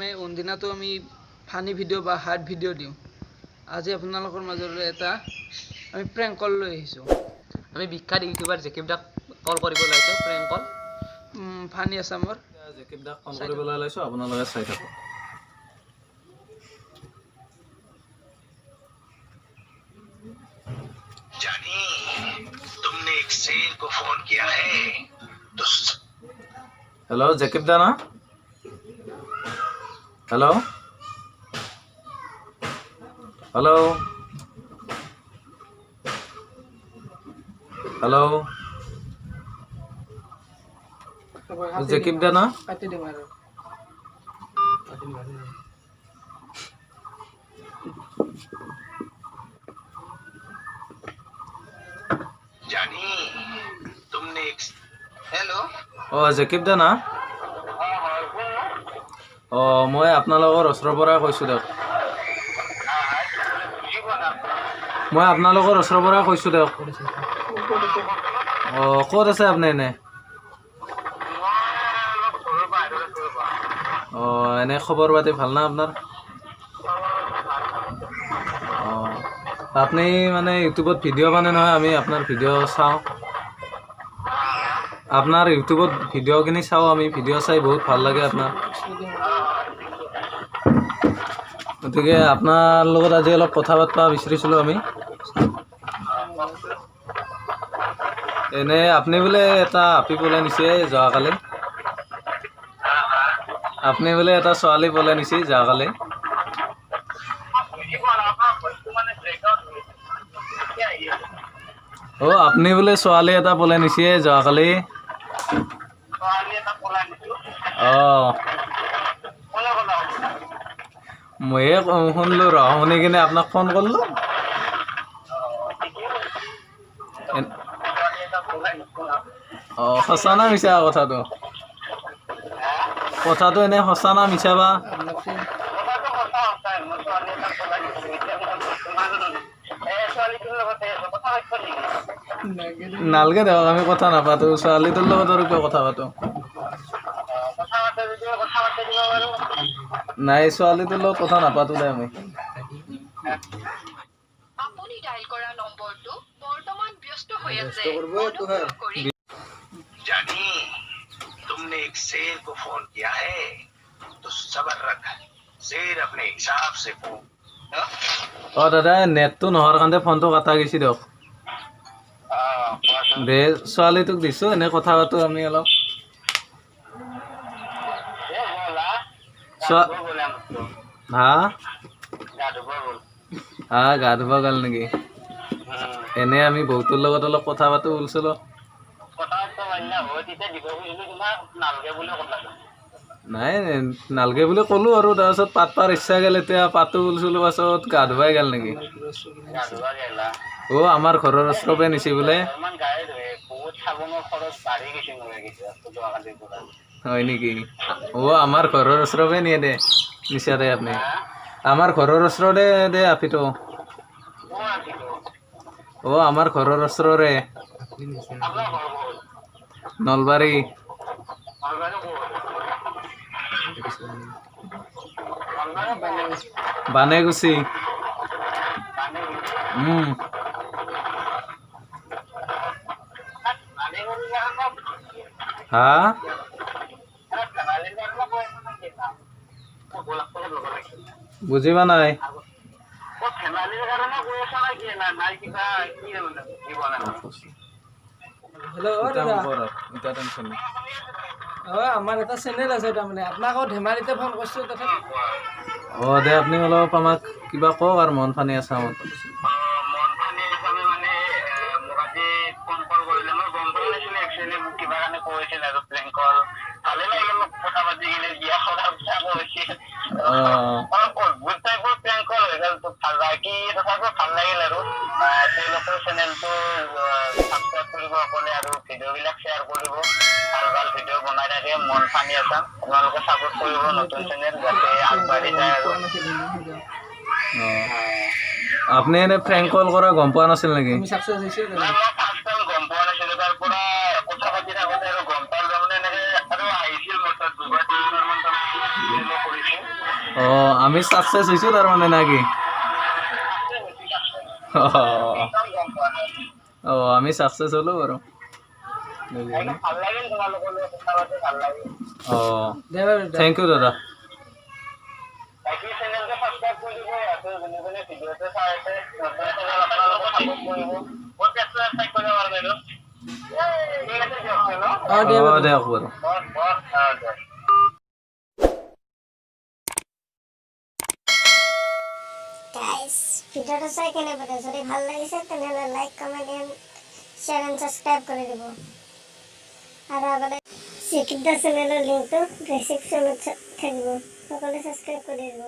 আমি অনদিনাটো আমি funny video' বা হাৰ্ড ভিডিঅ' দিওঁ। আজি আপোনালোকৰ মাজলৈ এটা আমি প্ৰেংক কল লৈ আহিছোঁ। আমি বিখ্যাত ইউটিউবাৰ জেকিব দাক কল কৰিব লৈছোঁ। প্ৰেংক কল ফানি আছামৰ জেকিব দাক কল কৰিবলৈ লৈছোঁ। আপোনালোকে চাই থাকক। जानी तुमने एक शेर को फोन किया है तो हेलो जकीब दा ना हेलो हेलो हेलो जकीब दा ना কাটি দিম আৰু जानी तुमने एक हेलो ओ जकीब दा ना ओ मैं আপোনালোকৰ ওচৰৰ পৰা কৈছোঁ দিয়ক। মই আপোনালোকৰ ওচৰৰ পৰা কৈছোঁ দিয়ক। অ ক'ত আছে আপুনি এনে? অ এনে খবৰ পাতি ভাল না আপোনাৰ? অ আপুনি মানে ইউটিউবত ভিডিঅ' বনাই নহয়, আমি আপোনাৰ ভিডিঅ' চাওঁ। আপোনাৰ ইউটিউবত ভিডিঅ'খিনি চাওঁ, আমি ভিডিঅ' চাই বহুত ভাল লাগে আপোনাৰ। গতিকে আপোনাৰ লগত আজি অলপ কথা পাতিব বিচাৰিছিলোঁ আমি। এনে আপুনি বোলে এটা আপি পলাই নিছে যোৱাকালি। আপুনি বোলে এটা ছোৱালী পলাই নিছে যোৱাকালি। অ আপুনি বোলে ছোৱালী এটা পলাই নিছে যোৱাকালি। অ ময়ে শুনলো শুনি কিনে আপোনাক ফোন কৰিলোঁ। অ সঁচা না মিছা কথাটো? কথাটো এনে সঁচা না মিছা বা? নালগে দিয়ক, আমি কথা নাপাতো। ছোৱালীটোৰ লগত আৰু কিয় কথা পাতো? নাই ছোৱালীটোৰ লগত কথা নাপাতো দে আমি। আপুনি ডায়াল কৰা নম্বৰটো বৰ্তমান ব্যস্ত হৈ আছে। जानी तुमने एक शेर को फोन किया है तो सब्र रख, शेर अपने हिसाब से फोन অ দাদা নেটটো নোহোৱাৰ কাৰণে ফোনটো কটা গৈছে দিয়ক। দে ছোৱালীটোক দিছোঁ, এনে কথা পাতো আমি অলপ। হা হা গা ধুব গ'ল নেকি? এনে আমি বহুতৰ লগত অলপ কথা পাতো ওলছিলোঁ। নাই নালগে বুলি ক'লোঁ আৰু তাৰপিছত পাতবাৰ ইচ্ছা গ'ল, এতিয়া পাতো ওলছিলোঁ। পাছত গা ধুবাই গ'ল নেকি? অ আমাৰ ঘৰৰ ওচৰতে নিছে বোলে। হয় নেকি? অ আমাৰ ঘৰৰ ওচৰতে নিয়ে দে নিচা দে আপুনি। আমাৰ ঘৰৰ ওচৰতে দে আপিটো। অ আমাৰ ঘৰৰ ওচৰৰে নলবাৰী। বানেগুচি। হা বুজি পোৱা নাই। আমাৰ এটা চেনেল আছে, তাৰমানে আপোনাক ধেমালিতে ফোন কৰিছোঁ। অ দে আপুনি অলপ আমাক কিবা কওক আৰু মন ফানি আছে আমাৰ। মন ফানি আছে, আপোনালোকে সাপোৰ্ট কৰিব নতুন চেনেল যাতে আগবাঢ়ি যায় আৰু। আপুনি এনে প্ৰেংক কল কৰা গম পোৱা নাছিল নেকি? মই ফাৰ্ষ্ট টাইম গম পোৱা নাছিলোঁ, তাৰ পৰা কথা পাতি থাকোঁতে আৰু গম পালোঁ। তাৰমানে এনেকৈ আৰু আহিছিল মোৰ তাত 2-3 বাৰমান কৰিছোঁ। আমি সাকসেস হইছো তাৰ মানে নাকি আমি সাকসেস হলো বাৰু ভাল লাগিল তোমালোকৰ লগত কথা পাতি ভাল লাগিল দে বাৰু দে। থ্যাংক ইউ দাদা বাকী চেনেলটো সাবস্ক্ৰাইব কৰি দিব ইয়াতে যোনে যোনে ভিডিঅ'টো চাই আছে নতুন চেনেল আপোনালোকে সাপোৰ্ট কৰিব বহুত ব্যস্ত চাই কৰিব পাৰিব এইটো ঠিক আছে দিয়ক ন দে বাৰু। দিয়ক বাৰু দিয়ক গাইস ভিডিওটা চাই কেনে পালে যদি ভাল লাগিছে তেনেহলে like comment and share and subscribe করে দিব আর আগলে সিকিট দা চ্যানেলের লিংকটো ডেসক্রিপশনত থাকিব সকলে সাবস্ক্রাইব করে দিব